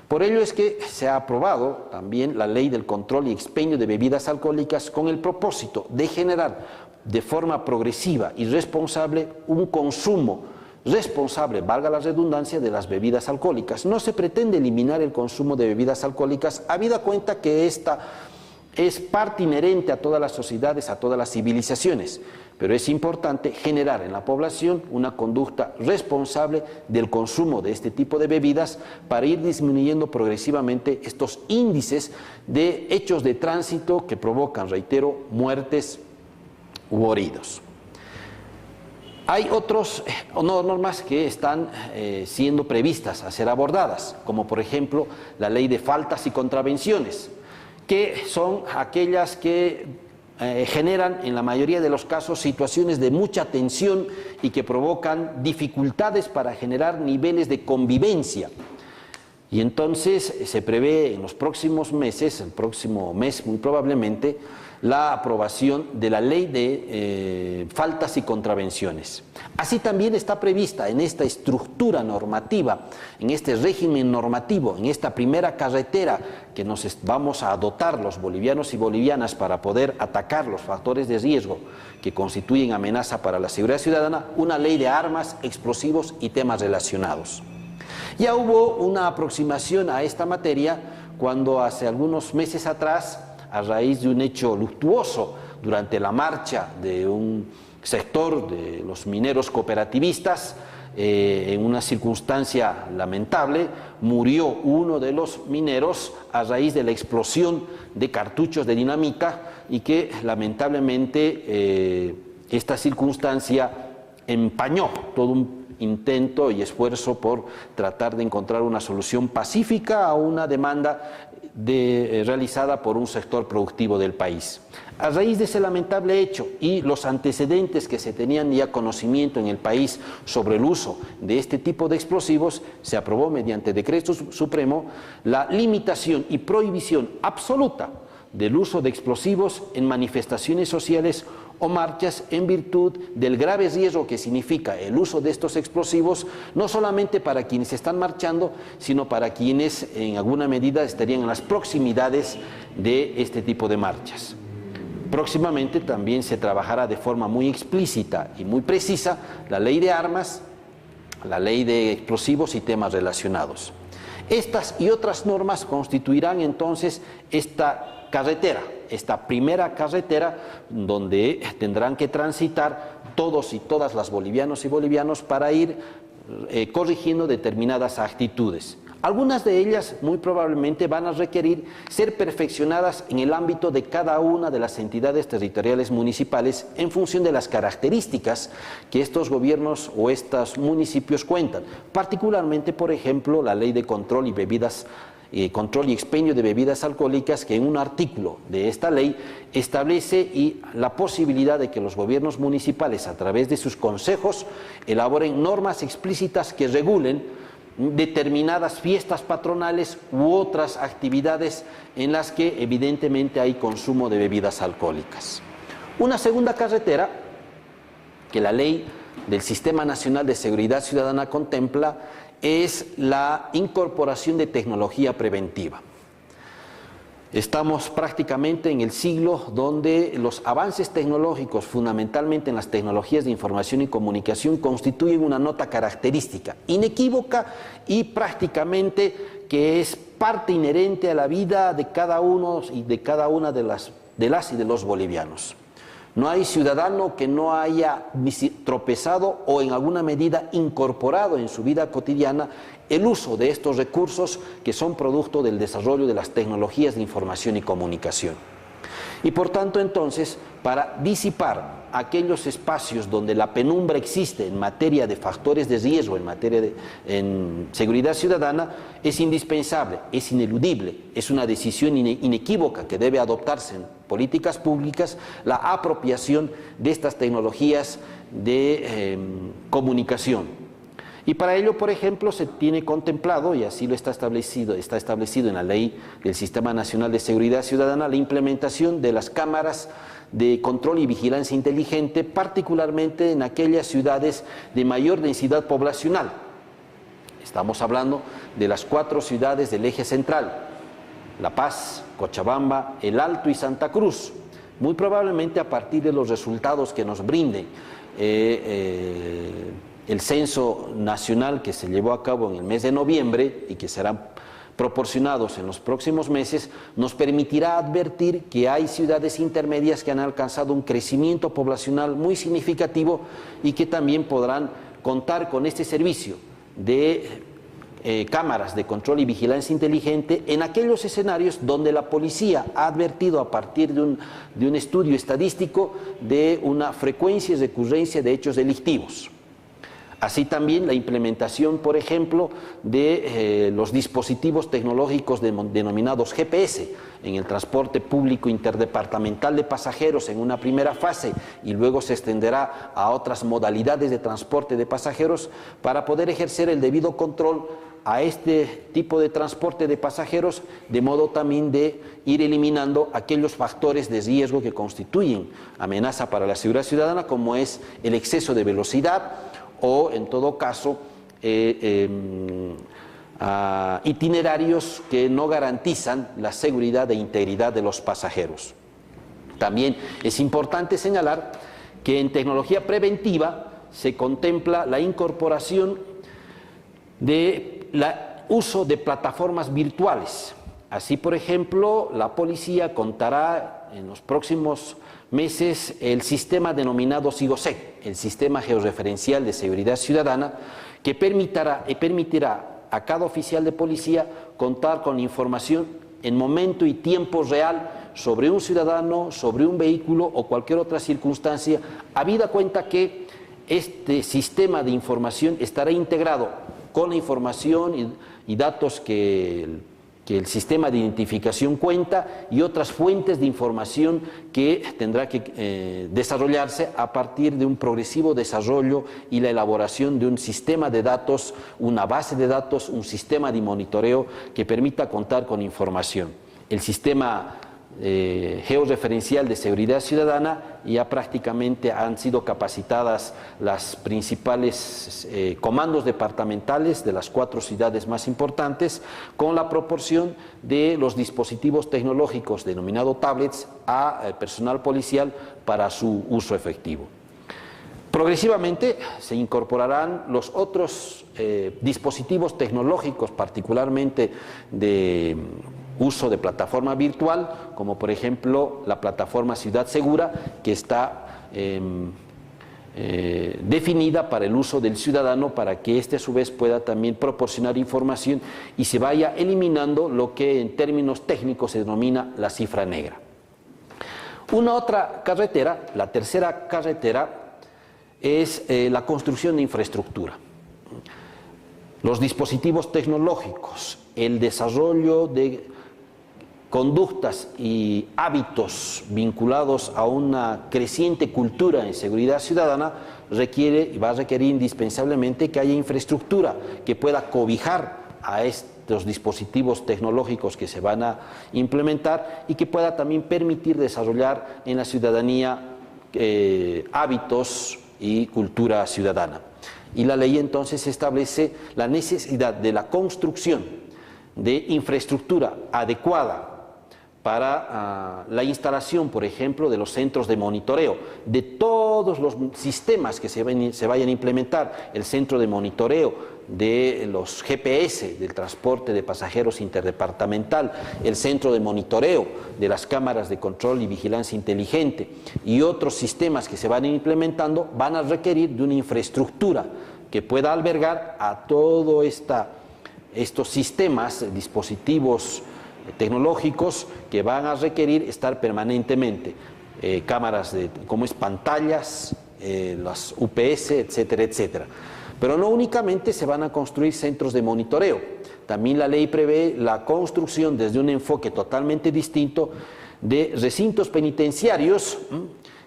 Por ello es que se ha aprobado también la Ley del Control y Expendio de Bebidas Alcohólicas con el propósito de generar de forma progresiva y responsable un consumo responsable, valga la redundancia, de las bebidas alcohólicas. No se pretende eliminar el consumo de bebidas alcohólicas, habida cuenta que esta es parte inherente a todas las sociedades, a todas las civilizaciones, pero es importante generar en la población una conducta responsable del consumo de este tipo de bebidas para ir disminuyendo progresivamente estos índices de hechos de tránsito que provocan, reitero, muertes u heridos. Hay otras normas que están siendo previstas a ser abordadas, como por ejemplo la Ley de Faltas y Contravenciones, que son aquellas que generan en la mayoría de los casos situaciones de mucha tensión y que provocan dificultades para generar niveles de convivencia. Y entonces se prevé en los próximos meses, el próximo mes muy probablemente, la aprobación de la Ley de Faltas y Contravenciones. Así también está prevista en esta estructura normativa, en este régimen normativo, en esta primera carretera que nos vamos a dotar los bolivianos y bolivianas para poder atacar los factores de riesgo que constituyen amenaza para la seguridad ciudadana, una ley de armas, explosivos y temas relacionados. Ya hubo una aproximación a esta materia cuando hace algunos meses atrás, a raíz de un hecho luctuoso durante la marcha de un sector de los mineros cooperativistas, en una circunstancia lamentable, murió uno de los mineros a raíz de la explosión de cartuchos de dinamita y que lamentablemente esta circunstancia empañó todo un intento y esfuerzo por tratar de encontrar una solución pacífica a una demanda realizada por un sector productivo del país. A raíz de ese lamentable hecho y los antecedentes que se tenían ya conocimiento en el país sobre el uso de este tipo de explosivos, se aprobó mediante decreto supremo la limitación y prohibición absoluta del uso de explosivos en manifestaciones sociales o marchas en virtud del grave riesgo que significa el uso de estos explosivos, no solamente para quienes están marchando, sino para quienes en alguna medida estarían en las proximidades de este tipo de marchas. Próximamente también se trabajará de forma muy explícita y muy precisa la ley de armas, la ley de explosivos y temas relacionados. Estas y otras normas constituirán entonces esta carretera, esta primera carretera donde tendrán que transitar todos y todas las bolivianos y bolivianos para ir corrigiendo determinadas actitudes. Algunas de ellas muy probablemente van a requerir ser perfeccionadas en el ámbito de cada una de las entidades territoriales municipales en función de las características que estos gobiernos o estos municipios cuentan. Particularmente, por ejemplo, la ley de control y bebidas control y expendio de bebidas alcohólicas, que en un artículo de esta ley establece la posibilidad de que los gobiernos municipales, a través de sus consejos, elaboren normas explícitas que regulen determinadas fiestas patronales u otras actividades en las que evidentemente hay consumo de bebidas alcohólicas. Una segunda carretera que la ley del Sistema Nacional de Seguridad Ciudadana contempla es la incorporación de tecnología preventiva. Estamos prácticamente en el siglo donde los avances tecnológicos, fundamentalmente en las tecnologías de información y comunicación, constituyen una nota característica, inequívoca y prácticamente que es parte inherente a la vida de cada uno y de cada una de las y de los bolivianos. No hay ciudadano que no haya tropezado o en alguna medida incorporado en su vida cotidiana el uso de estos recursos que son producto del desarrollo de las tecnologías de información y comunicación. Y por tanto, entonces, para disipar aquellos espacios donde la penumbra existe en materia de factores de riesgo, en materia de seguridad ciudadana, es indispensable, es ineludible, es una decisión inequívoca que debe adoptarse en políticas públicas, la apropiación de estas tecnologías de comunicación. Y para ello, por ejemplo, se tiene contemplado, y así lo está establecido en la Ley del Sistema Nacional de Seguridad Ciudadana, la implementación de las cámaras de control y vigilancia inteligente, particularmente en aquellas ciudades de mayor densidad poblacional. Estamos hablando de las 4 ciudades del eje central: La Paz, Cochabamba, El Alto y Santa Cruz. Muy probablemente a partir de los resultados que nos brinde el censo nacional que se llevó a cabo en el mes de noviembre y que serán proporcionados en los próximos meses, nos permitirá advertir que hay ciudades intermedias que han alcanzado un crecimiento poblacional muy significativo y que también podrán contar con este servicio de cámaras de control y vigilancia inteligente en aquellos escenarios donde la policía ha advertido, a partir de un estudio estadístico, de una frecuencia y recurrencia de hechos delictivos. Así también la implementación, por ejemplo, de los dispositivos tecnológicos denominados GPS en el transporte público interdepartamental de pasajeros en una primera fase, y luego se extenderá a otras modalidades de transporte de pasajeros para poder ejercer el debido control a este tipo de transporte de pasajeros, de modo también de ir eliminando aquellos factores de riesgo que constituyen amenaza para la seguridad ciudadana, como es el exceso de velocidad o, en todo caso, itinerarios que no garantizan la seguridad e integridad de los pasajeros. También es importante señalar que en tecnología preventiva se contempla la incorporación de uso de plataformas virtuales. Así, por ejemplo, la policía contará en los próximos meses el sistema denominado SIGOSEC, el Sistema Georreferencial de Seguridad Ciudadana, que permitirá a cada oficial de policía contar con información en momento y tiempo real sobre un ciudadano, sobre un vehículo o cualquier otra circunstancia, habida cuenta que este sistema de información estará integrado con la información y datos que el sistema de identificación cuenta y otras fuentes de información que tendrá que desarrollarse a partir de un progresivo desarrollo y la elaboración de un sistema de datos, una base de datos, un sistema de monitoreo que permita contar con información. El sistema georreferencial de seguridad ciudadana, ya prácticamente han sido capacitadas las principales comandos departamentales de las 4 ciudades más importantes con la proporción de los dispositivos tecnológicos denominados tablets a personal policial para su uso efectivo. Progresivamente se incorporarán los otros dispositivos tecnológicos, particularmente de uso de plataforma virtual, como por ejemplo la plataforma Ciudad Segura, que está definida para el uso del ciudadano, para que éste a su vez pueda también proporcionar información y se vaya eliminando lo que en términos técnicos se denomina la cifra negra. Una otra carretera, la tercera carretera, es la construcción de infraestructura. Los dispositivos tecnológicos, el desarrollo de conductas y hábitos vinculados a una creciente cultura en seguridad ciudadana requiere y va a requerir indispensablemente que haya infraestructura que pueda cobijar a estos dispositivos tecnológicos que se van a implementar y que pueda también permitir desarrollar en la ciudadanía hábitos y cultura ciudadana. Y la ley entonces establece la necesidad de la construcción de infraestructura adecuada para la instalación, por ejemplo, de los centros de monitoreo, de todos los sistemas que se vayan a implementar, el centro de monitoreo de los GPS, del transporte de pasajeros interdepartamental, el centro de monitoreo de las cámaras de control y vigilancia inteligente y otros sistemas que se van implementando, van a requerir de una infraestructura que pueda albergar a todos estos sistemas, dispositivos tecnológicos que van a requerir estar permanentemente, cámaras como es pantallas, las UPS, etcétera, etcétera. Pero no únicamente se van a construir centros de monitoreo, también la ley prevé la construcción desde un enfoque totalmente distinto de recintos penitenciarios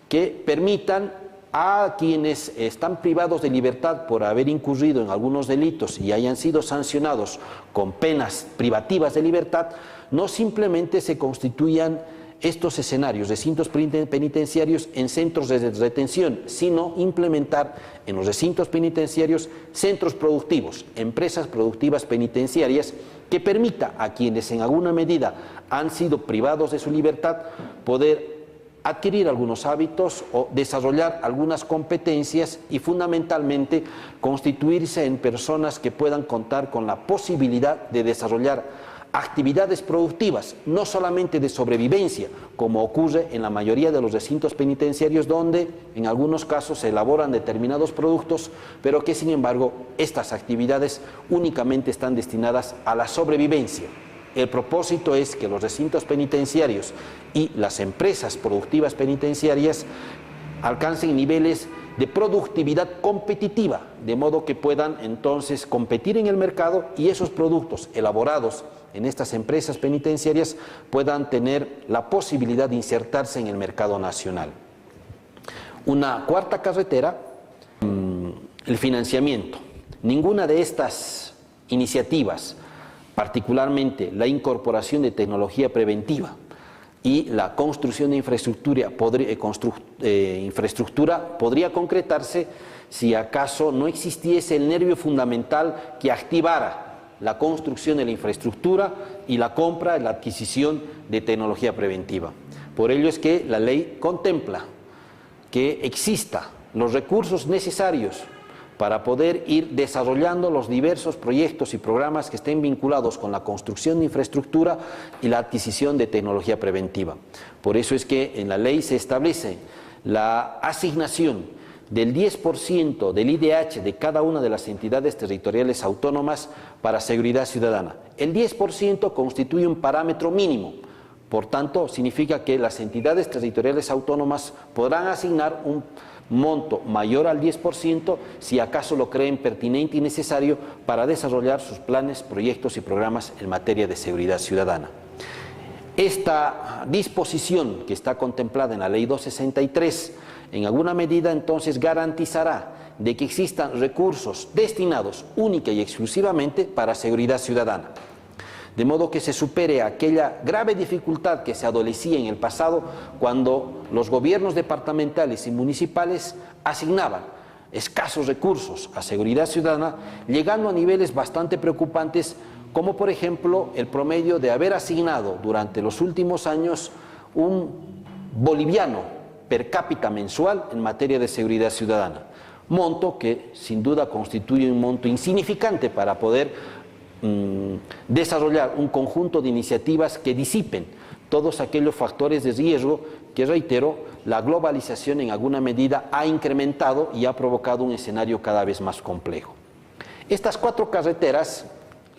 que permitan a quienes están privados de libertad por haber incurrido en algunos delitos y hayan sido sancionados con penas privativas de libertad, no simplemente se constituyan estos escenarios, recintos penitenciarios en centros de retención, sino implementar en los recintos penitenciarios centros productivos, empresas productivas penitenciarias que permita a quienes en alguna medida han sido privados de su libertad poder adquirir algunos hábitos o desarrollar algunas competencias y fundamentalmente constituirse en personas que puedan contar con la posibilidad de desarrollar actividades productivas, no solamente de sobrevivencia, como ocurre en la mayoría de los recintos penitenciarios donde en algunos casos se elaboran determinados productos, pero que sin embargo estas actividades únicamente están destinadas a la sobrevivencia. El propósito es que los recintos penitenciarios y las empresas productivas penitenciarias alcancen niveles de productividad competitiva, de modo que puedan entonces competir en el mercado y esos productos elaborados en estas empresas penitenciarias puedan tener la posibilidad de insertarse en el mercado nacional. Una cuarta carretera, el financiamiento. Ninguna de estas iniciativas, particularmente la incorporación de tecnología preventiva y la construcción de infraestructura, podría concretarse si acaso no existiese el nervio fundamental que activara la construcción de la infraestructura y la compra, la adquisición de tecnología preventiva. Por ello es que la ley contempla que exista los recursos necesarios para poder ir desarrollando los diversos proyectos y programas que estén vinculados con la construcción de infraestructura y la adquisición de tecnología preventiva. Por eso es que en la ley se establece la asignación del 10% del IDH de cada una de las entidades territoriales autónomas para seguridad ciudadana. El 10% constituye un parámetro mínimo. Por tanto, significa que las entidades territoriales autónomas podrán asignar un monto mayor al 10% si acaso lo creen pertinente y necesario para desarrollar sus planes, proyectos y programas en materia de seguridad ciudadana. Esta disposición que está contemplada en la Ley 263, en alguna medida entonces garantizará de que existan recursos destinados única y exclusivamente para seguridad ciudadana. De modo que se supere aquella grave dificultad que se adolecía en el pasado cuando los gobiernos departamentales y municipales asignaban escasos recursos a seguridad ciudadana, llegando a niveles bastante preocupantes, como por ejemplo el promedio de haber asignado durante los últimos años un boliviano per cápita mensual en materia de seguridad ciudadana. Monto que sin duda constituye un monto insignificante para poder desarrollar un conjunto de iniciativas que disipen todos aquellos factores de riesgo que, reitero, la globalización en alguna medida ha incrementado y ha provocado un escenario cada vez más complejo. Estas 4 carreteras,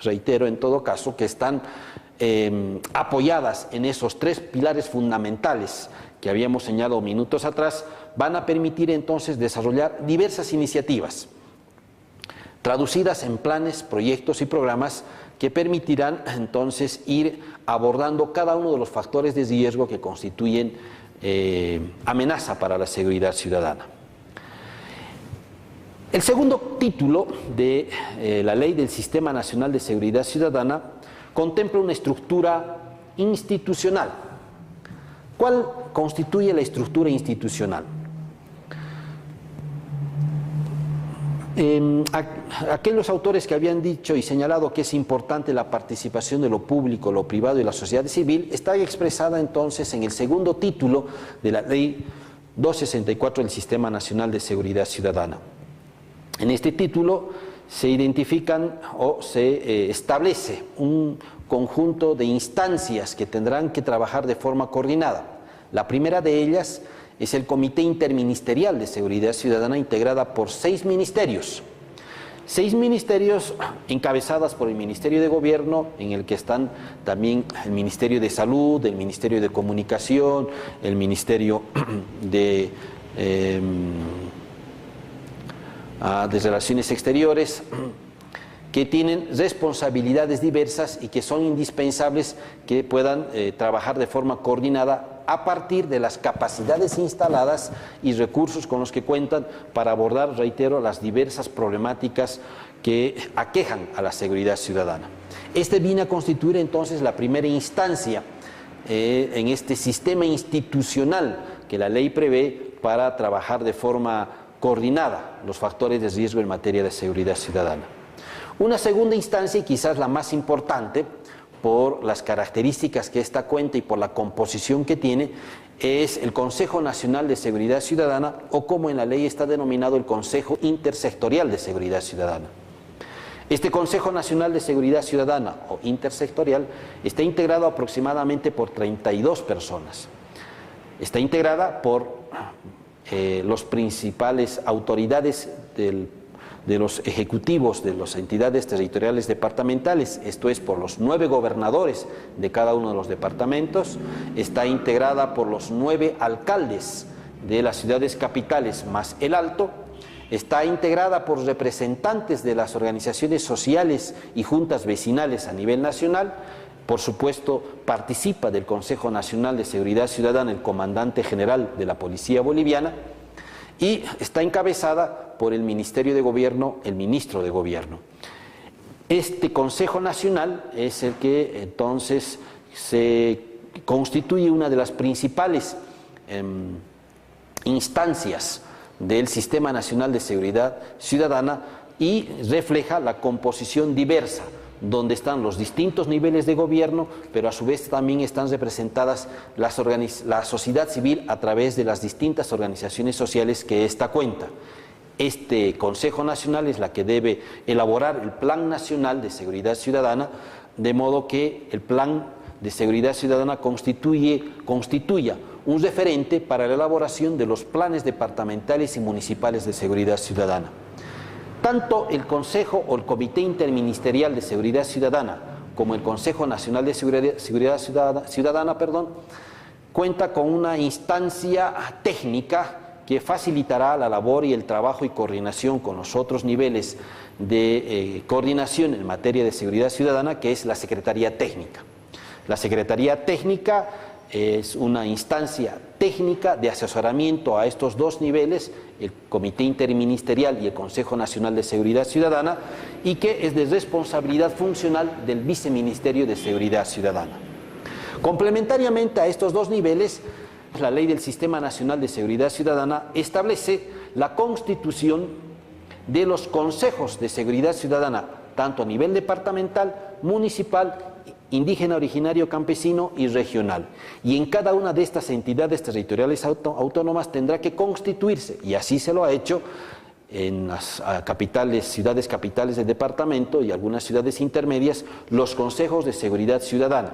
reitero en todo caso, que están apoyadas en esos 3 pilares fundamentales que habíamos señalado minutos atrás, van a permitir entonces desarrollar diversas iniciativas traducidas en planes, proyectos y programas que permitirán entonces ir abordando cada uno de los factores de riesgo que constituyen amenaza para la seguridad ciudadana. El segundo título de la Ley del Sistema Nacional de Seguridad Ciudadana contempla una estructura institucional. ¿Cuál constituye la estructura institucional? Aquellos autores que habían dicho y señalado que es importante la participación de lo público, lo privado y la sociedad civil, está expresada entonces en el segundo título de la Ley 264 del Sistema Nacional de Seguridad Ciudadana. En este título se identifican o se establece un conjunto de instancias que tendrán que trabajar de forma coordinada. La primera de ellas es el Comité Interministerial de Seguridad Ciudadana, integrada por 6 ministerios. 6 ministerios encabezadas por el Ministerio de Gobierno, en el que están también el Ministerio de Salud, el Ministerio de Comunicación, el Ministerio de Relaciones Exteriores, que tienen responsabilidades diversas y que son indispensables que puedan trabajar de forma coordinada a partir de las capacidades instaladas y recursos con los que cuentan para abordar, reitero, las diversas problemáticas que aquejan a la seguridad ciudadana. Este viene a constituir entonces la primera instancia en este sistema institucional que la ley prevé para trabajar de forma coordinada los factores de riesgo en materia de seguridad ciudadana. Una segunda instancia, y quizás la más importante, por las características que esta cuenta y por la composición que tiene, es el Consejo Nacional de Seguridad Ciudadana, o como en la ley está denominado, el Consejo Intersectorial de Seguridad Ciudadana. Este Consejo Nacional de Seguridad Ciudadana, o intersectorial, está integrado aproximadamente por 32 personas. Está integrada por los principales autoridades de los ejecutivos de las entidades territoriales departamentales, esto es por los 9 gobernadores de cada uno de los departamentos, está integrada por los 9 alcaldes de las ciudades capitales más el Alto, está integrada por representantes de las organizaciones sociales y juntas vecinales a nivel nacional. Por supuesto, participa del Consejo Nacional de Seguridad Ciudadana el comandante general de la Policía Boliviana, y está encabezada por el Ministerio de Gobierno, el ministro de Gobierno. Este Consejo Nacional es el que entonces se constituye una de las principales instancias del Sistema Nacional de Seguridad Ciudadana y refleja la composición diversa, donde están los distintos niveles de gobierno, pero a su vez también están representadas la sociedad civil a través de las distintas organizaciones sociales que esta cuenta. Este Consejo Nacional es la que debe elaborar el Plan Nacional de Seguridad Ciudadana, de modo que el Plan de Seguridad Ciudadana constituya un referente para la elaboración de los planes departamentales y municipales de seguridad ciudadana. Tanto el Consejo o el Comité Interministerial de Seguridad Ciudadana como el Consejo Nacional de Seguridad Ciudadana, cuenta con una instancia técnica que facilitará la labor y el trabajo y coordinación con los otros niveles de coordinación en materia de seguridad ciudadana, que es la Secretaría Técnica. La Secretaría Técnica es una instancia técnica de asesoramiento a estos dos niveles, el Comité Interministerial y el Consejo Nacional de Seguridad Ciudadana, y que es de responsabilidad funcional del Viceministerio de Seguridad Ciudadana. Complementariamente a estos dos niveles, la Ley del Sistema Nacional de Seguridad Ciudadana establece la constitución de los consejos de seguridad ciudadana, tanto a nivel departamental, municipal, indígena, originario, campesino y regional. Y en cada una de estas entidades territoriales autónomas tendrá que constituirse, y así se lo ha hecho en las ciudades capitales del departamento y algunas ciudades intermedias, los consejos de seguridad ciudadana.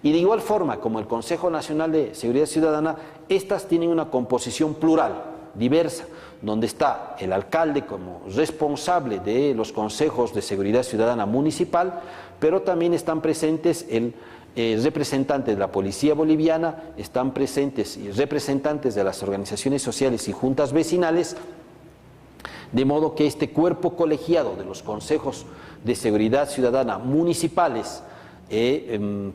Y de igual forma, como el Consejo Nacional de Seguridad Ciudadana, estas tienen una composición plural, diversa, donde está el alcalde como responsable de los consejos de seguridad ciudadana municipal, pero también están presentes representantes de la Policía Boliviana, están presentes representantes de las organizaciones sociales y juntas vecinales, de modo que este cuerpo colegiado de los consejos de seguridad ciudadana municipales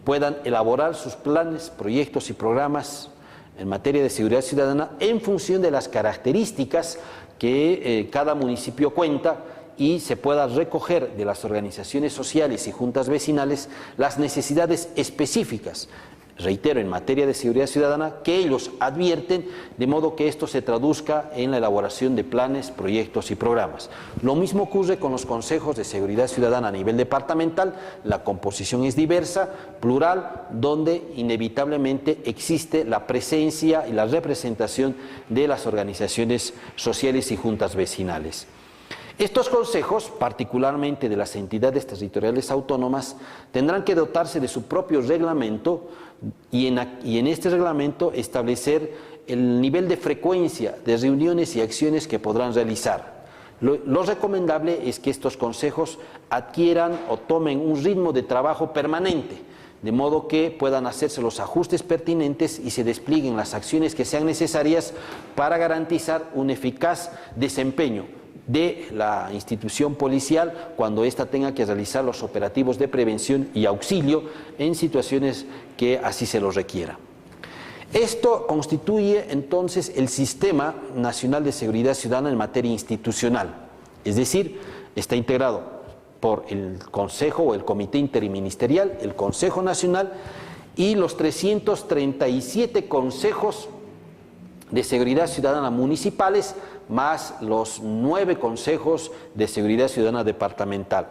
puedan elaborar sus planes, proyectos y programas en materia de seguridad ciudadana en función de las características que cada municipio cuenta, y se pueda recoger de las organizaciones sociales y juntas vecinales las necesidades específicas, reitero, en materia de seguridad ciudadana, que ellos advierten, de modo que esto se traduzca en la elaboración de planes, proyectos y programas. Lo mismo ocurre con los consejos de seguridad ciudadana a nivel departamental. La composición es diversa, plural, donde inevitablemente existe la presencia y la representación de las organizaciones sociales y juntas vecinales. Estos consejos, particularmente de las entidades territoriales autónomas, tendrán que dotarse de su propio reglamento y en este reglamento establecer el nivel de frecuencia de reuniones y acciones que podrán realizar. Lo recomendable es que estos consejos adquieran o tomen un ritmo de trabajo permanente, de modo que puedan hacerse los ajustes pertinentes y se desplieguen las acciones que sean necesarias para garantizar un eficaz desempeño de la institución policial cuando ésta tenga que realizar los operativos de prevención y auxilio en situaciones que así se lo requiera. Esto constituye entonces el Sistema Nacional de Seguridad Ciudadana en materia institucional, es decir, está integrado por el Consejo o el Comité Interministerial, el Consejo Nacional y los 337 consejos de seguridad ciudadana municipales, más los 9 consejos de seguridad ciudadana departamental.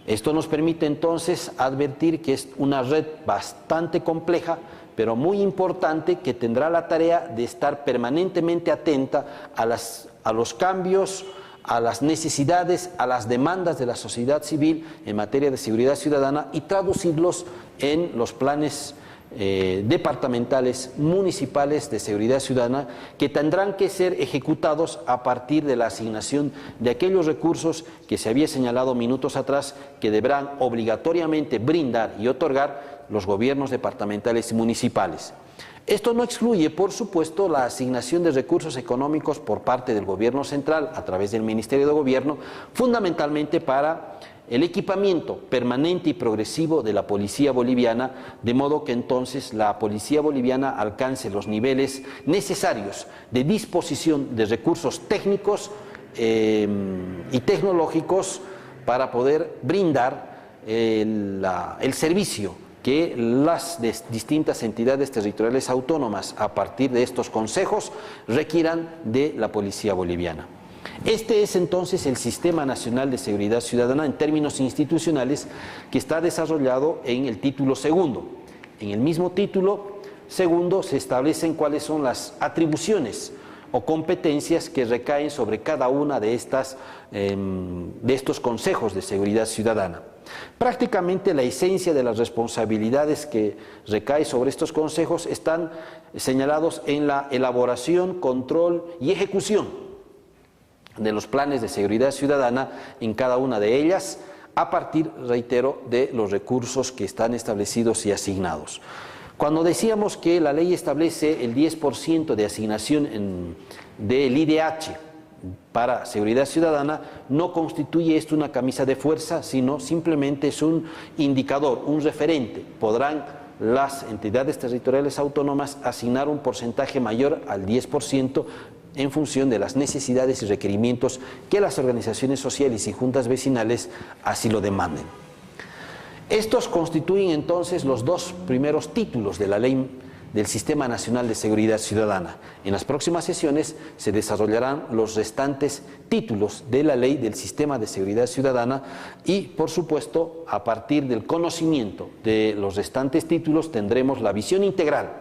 Esto nos permite entonces advertir que es una red bastante compleja, pero muy importante, que tendrá la tarea de estar permanentemente atenta a los cambios, a las necesidades, a las demandas de la sociedad civil en materia de seguridad ciudadana y traducirlos en los planes departamentales, municipales de seguridad ciudadana, que tendrán que ser ejecutados a partir de la asignación de aquellos recursos que se había señalado minutos atrás, que deberán obligatoriamente brindar y otorgar los gobiernos departamentales y municipales. Esto no excluye, por supuesto, la asignación de recursos económicos por parte del gobierno central a través del Ministerio de Gobierno, fundamentalmente para el equipamiento permanente y progresivo de la policía boliviana, de modo que entonces la policía boliviana alcance los niveles necesarios de disposición de recursos técnicos y tecnológicos para poder brindar el servicio que las distintas entidades territoriales autónomas, a partir de estos consejos, requieran de la policía boliviana. Este es entonces el Sistema Nacional de Seguridad Ciudadana en términos institucionales, que está desarrollado en el título segundo. En el mismo título segundo se establecen cuáles son las atribuciones o competencias que recaen sobre cada una de estos consejos de seguridad ciudadana. Prácticamente la esencia de las responsabilidades que recae sobre estos consejos están señalados en la elaboración, control y ejecución de los planes de seguridad ciudadana en cada una de ellas, a partir, reitero, de los recursos que están establecidos y asignados. Cuando decíamos que la ley establece el 10% de asignación del IDH para seguridad ciudadana, no constituye esto una camisa de fuerza, sino simplemente es un indicador, un referente. Podrán las entidades territoriales autónomas asignar un porcentaje mayor al 10% en función de las necesidades y requerimientos que las organizaciones sociales y juntas vecinales así lo demanden. Estos constituyen entonces los dos primeros títulos de la ley del Sistema Nacional de Seguridad Ciudadana. En las próximas sesiones se desarrollarán los restantes títulos de la ley del Sistema de Seguridad Ciudadana y, por supuesto, a partir del conocimiento de los restantes títulos tendremos la visión integral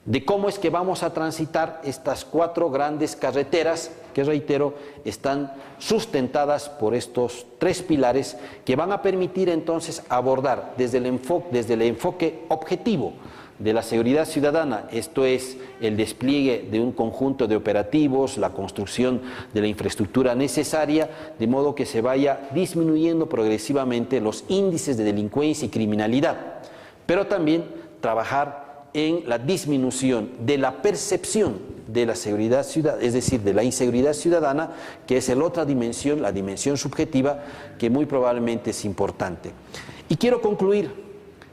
de cómo es que vamos a transitar estas 4 grandes carreteras que, reitero, están sustentadas por estos 3 pilares que van a permitir entonces abordar desde el enfoque objetivo de la seguridad ciudadana, esto es el despliegue de un conjunto de operativos, la construcción de la infraestructura necesaria, de modo que se vaya disminuyendo progresivamente los índices de delincuencia y criminalidad, pero también trabajar en la disminución de la percepción de la seguridad ciudadana, es decir, de la inseguridad ciudadana, que es la otra dimensión, la dimensión subjetiva, que muy probablemente es importante. Y quiero concluir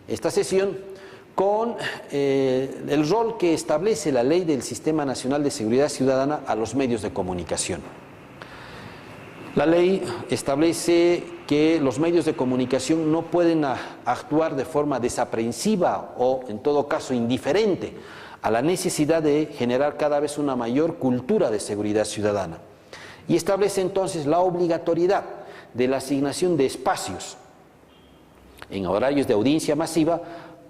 esta sesión con el rol que establece la ley del Sistema Nacional de Seguridad Ciudadana a los medios de comunicación. La ley establece que los medios de comunicación no pueden actuar de forma desaprensiva o, en todo caso, indiferente a la necesidad de generar cada vez una mayor cultura de seguridad ciudadana. Y establece entonces la obligatoriedad de la asignación de espacios en horarios de audiencia masiva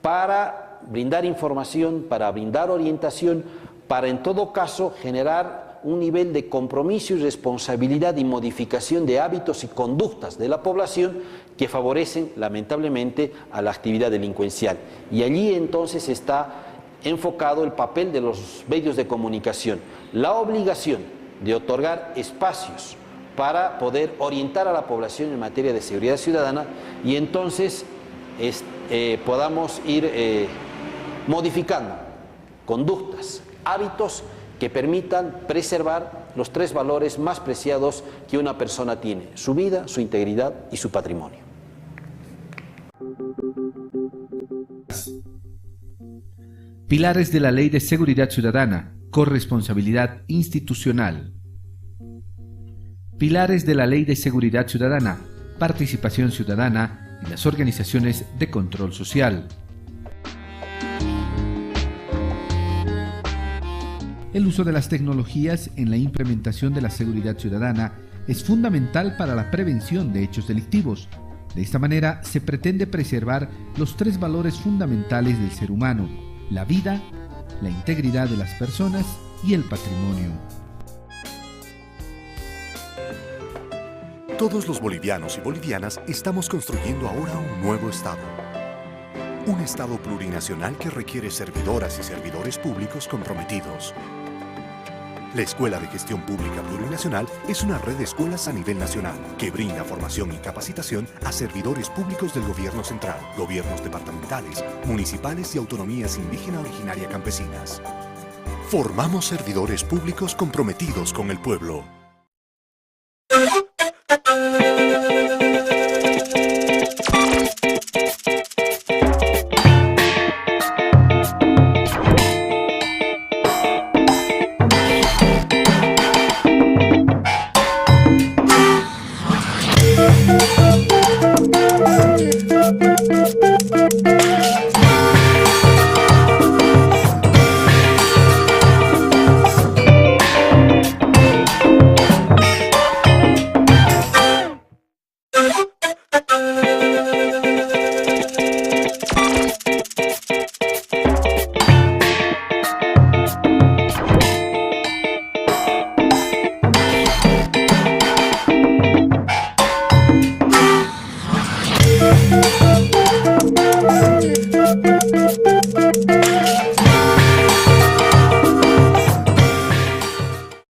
para brindar información, para brindar orientación, para en todo caso generar un nivel de compromiso y responsabilidad y modificación de hábitos y conductas de la población que favorecen lamentablemente a la actividad delincuencial. Y allí entonces está enfocado el papel de los medios de comunicación, la obligación de otorgar espacios para poder orientar a la población en materia de seguridad ciudadana y entonces podamos ir modificando conductas, hábitos que permitan preservar los 3 valores más preciados que una persona tiene: su vida, su integridad y su patrimonio. Pilares de la Ley de Seguridad Ciudadana, corresponsabilidad institucional. Pilares de la Ley de Seguridad Ciudadana, participación ciudadana y las organizaciones de control social. El uso de las tecnologías en la implementación de la seguridad ciudadana es fundamental para la prevención de hechos delictivos. De esta manera se pretende preservar los 3 valores fundamentales del ser humano: la vida, la integridad de las personas y el patrimonio. Todos los bolivianos y bolivianas estamos construyendo ahora un nuevo Estado. Un Estado plurinacional que requiere servidoras y servidores públicos comprometidos. La Escuela de Gestión Pública Plurinacional es una red de escuelas a nivel nacional que brinda formación y capacitación a servidores públicos del gobierno central, gobiernos departamentales, municipales y autonomías indígena originaria campesinas. Formamos servidores públicos comprometidos con el pueblo.